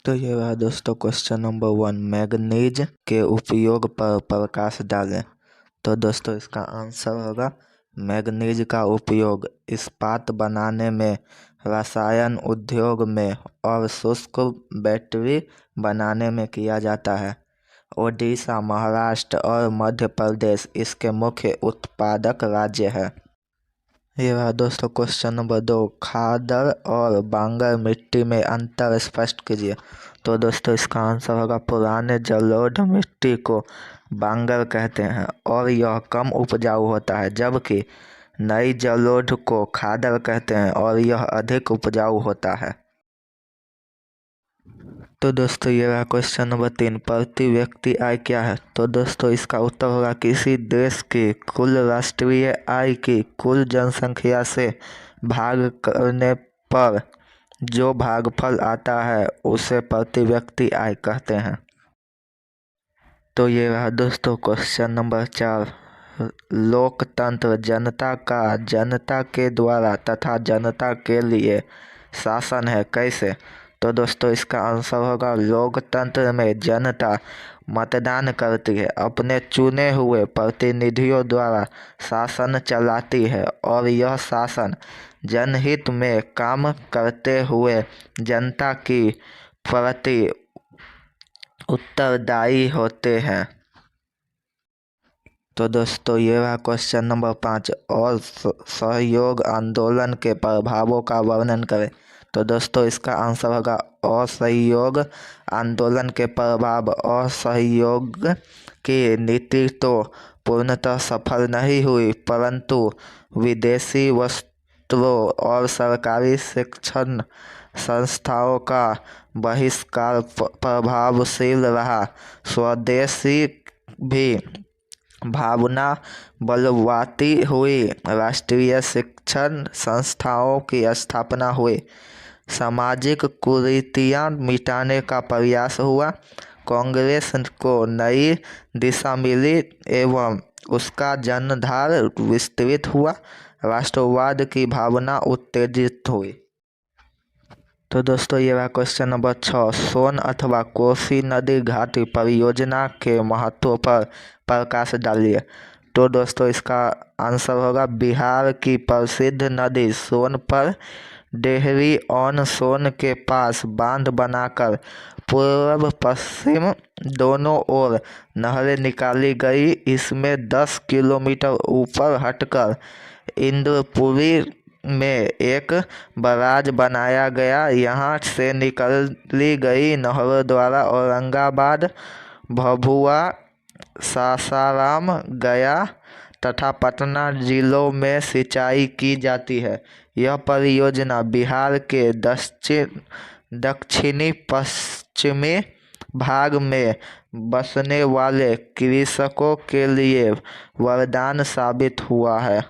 तो ये रहा दोस्तों क्वेश्चन नंबर 1, मैग्नीज के उपयोग पर प्रकाश डालें। तो दोस्तों इसका आंसर होगा मैग्नीज का उपयोग इस्पात बनाने में, रसायन उद्योग में और शुष्क बैटरी बनाने में किया जाता है। ओडिशा, महाराष्ट्र और मध्य प्रदेश इसके मुख्य उत्पादक राज्य है। ये रहा दोस्तों क्वेश्चन नंबर 2, खादर और बांगर मिट्टी में अंतर स्पष्ट कीजिए। तो दोस्तों इसका आंसर होगा पुराने जलोढ़ मिट्टी को बांगर कहते हैं और यह कम उपजाऊ होता है, जबकि नई जलोढ़ को खादर कहते हैं और यह अधिक उपजाऊ होता है। तो दोस्तों ये रहा क्वेश्चन नंबर 3, प्रति व्यक्ति आय क्या है। तो दोस्तों इसका उत्तर होगा किसी देश की कुल राष्ट्रीय आय की कुल जनसंख्या से भाग करने पर जो भागफल आता है उसे प्रति व्यक्ति आय कहते हैं। तो ये रहा दोस्तों क्वेश्चन नंबर 4, लोकतंत्र जनता के द्वारा तथा जनता के लिए शासन है, कैसे। तो दोस्तों इसका आंसर होगा लोकतंत्र में जनता मतदान करती है, अपने चुने हुए प्रतिनिधियों द्वारा शासन चलाती है और यह शासन जनहित में काम करते हुए जनता की प्रति उत्तरदायी होते हैं। तो दोस्तों ये रहा क्वेश्चन नंबर 5, और सहयोग आंदोलन के प्रभावों का वर्णन करें। तो दोस्तों इसका आंसर होगा असहयोग आंदोलन के प्रभाव। असहयोग की नीति तो पूर्णतः सफल नहीं हुई, परंतु विदेशी वस्त्रों और सरकारी शिक्षण संस्थाओं का बहिष्कार प्रभावशील रहा। स्वदेशी भी भावना बलवती हुई, राष्ट्रीय शिक्षण संस्थाओं की स्थापना हुई, सामाजिक कुरीतियां मिटाने का प्रयास हुआ, कांग्रेस को नई दिशा मिली एवं उसका जनधार विस्तृत हुआ, राष्ट्रवाद की भावना उत्तेजित हुई। तो दोस्तों ये रहा क्वेश्चन नंबर 6, सोन अथवा कोसी नदी घाटी परियोजना के महत्व पर प्रकाश डालिए। तो दोस्तों इसका आंसर होगा बिहार की प्रसिद्ध नदी सोन पर डेहरी ऑन सोन के पास बांध बनाकर पूर्व पश्चिम दोनों ओर नहरें निकाली गई। इसमें 10 किलोमीटर ऊपर हटकर इंद्रपुरी में एक बराज बनाया गया। यहाँ से निकली गई नहरों द्वारा औरंगाबाद, भभुआ, सासाराम, गया तथा पटना जिलों में सिंचाई की जाती है। यह परियोजना बिहार के दक्षिणी पश्चिमी भाग में बसने वाले कृषकों के लिए वरदान साबित हुआ है।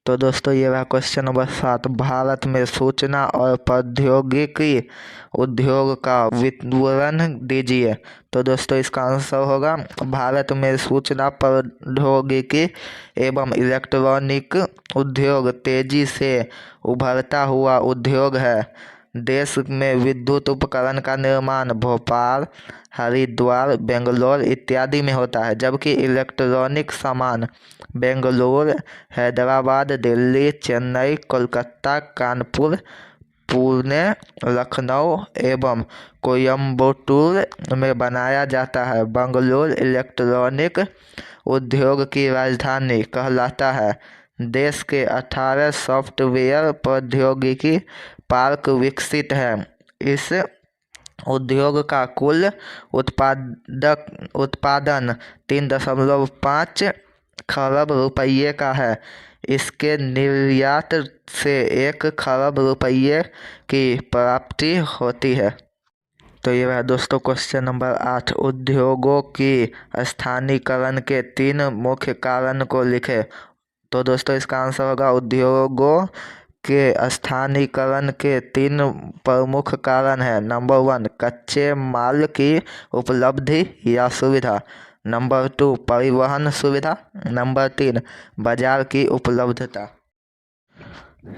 तो दोस्तों ये रहा क्वेश्चन नंबर 7, भारत में सूचना और प्रौद्योगिकी उद्योग का विवरण दीजिए। तो दोस्तों इसका आंसर होगा भारत में सूचना प्रौद्योगिकी एवं इलेक्ट्रॉनिक उद्योग तेजी से उभरता हुआ उद्योग है। देश में विद्युत उपकरण का निर्माण भोपाल, हरिद्वार, बेंगलोर इत्यादि में होता है, जबकि इलेक्ट्रॉनिक सामान बेंगलुरु, हैदराबाद, दिल्ली, चेन्नई, कोलकाता, कानपुर, पुणे, लखनऊ एवं कोयम्बटूर में बनाया जाता है। बेंगलुरु इलेक्ट्रॉनिक उद्योग की राजधानी कहलाता है। देश के 18 सॉफ्टवेयर प्रौद्योगिकी पार्क विकसित है। इस उद्योग का कुल उत्पादन 3.5 खरब रुपये का है। इसके निर्यात से 1 खरब रुपये की प्राप्ति होती है। तो ये रहा दोस्तों क्वेश्चन नंबर 8, उद्योगों की स्थानीयकरण के 3 मुख्य कारण को लिखें। तो दोस्तों इसका आंसर होगा उद्योगों के स्थानीयकरण के 3 प्रमुख कारण हैं। नंबर 1, कच्चे माल की उपलब्धि या सुविधा। नंबर 2 परिवहन सुविधा। नंबर 3 बाजार की उपलब्धता।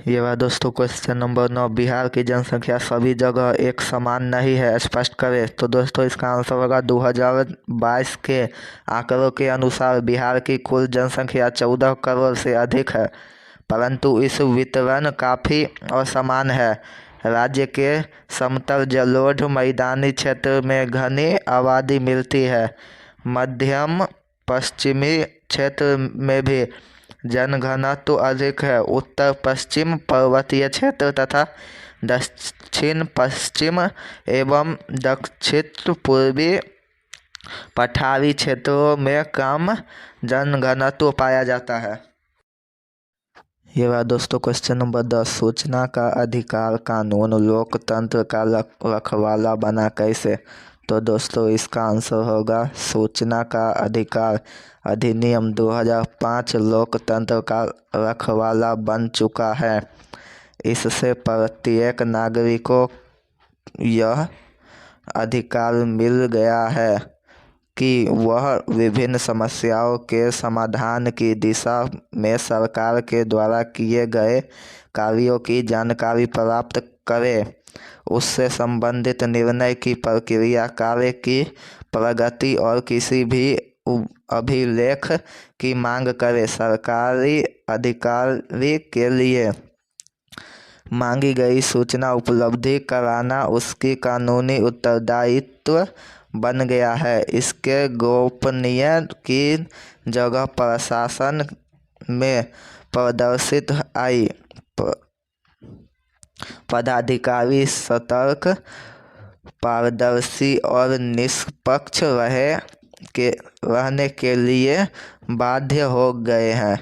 ये रहा दोस्तों क्वेश्चन नंबर 9, बिहार की जनसंख्या सभी जगह एक समान नहीं है, स्पष्ट करें। तो दोस्तों इसका आंसर होगा 2022 के आंकड़ों के अनुसार बिहार की कुल जनसंख्या 14 करोड़ से अधिक है, परंतु इस वितरण काफ़ी असमान है। राज्य के समतल जलोढ़ मैदानी क्षेत्र में घनी आबादी मिलती है। मध्यम पश्चिमी क्षेत्र में भी जनघनत्व अधिक है। उत्तर पश्चिम पर्वतीय क्षेत्र तथा दक्षिण पश्चिम एवं दक्षिण पूर्वी पठारी क्षेत्रों में कम जनघनत्व पाया जाता है। ये रहा दोस्तों क्वेश्चन नंबर 10, सूचना का अधिकार कानून लोकतंत्र का रखवाला बना कैसे। तो दोस्तों इसका आंसर होगा सूचना का अधिकार अधिनियम 2005 लोकतंत्र का रखवाला बन चुका है। इससे प्रत्येक नागरिक को यह अधिकार मिल गया है कि वह विभिन्न समस्याओं के समाधान की दिशा में सरकार के द्वारा किए गए कार्यों की जानकारी प्राप्त करे, उससे संबंधित निर्णय की प्रक्रिया, कार्य की प्रगति और किसी भी अभिलेख की मांग करे। सरकारी अधिकारी के लिए मांगी गई सूचना उपलब्धि कराना उसकी कानूनी उत्तरदायित्व बन गया है। इसके गोपनीय की जगह प्रशासन में प्रदर्शित आई पदाधिकारी सतर्क, पारदर्शी और निष्पक्ष रहने के लिए बाध्य हो गए हैं।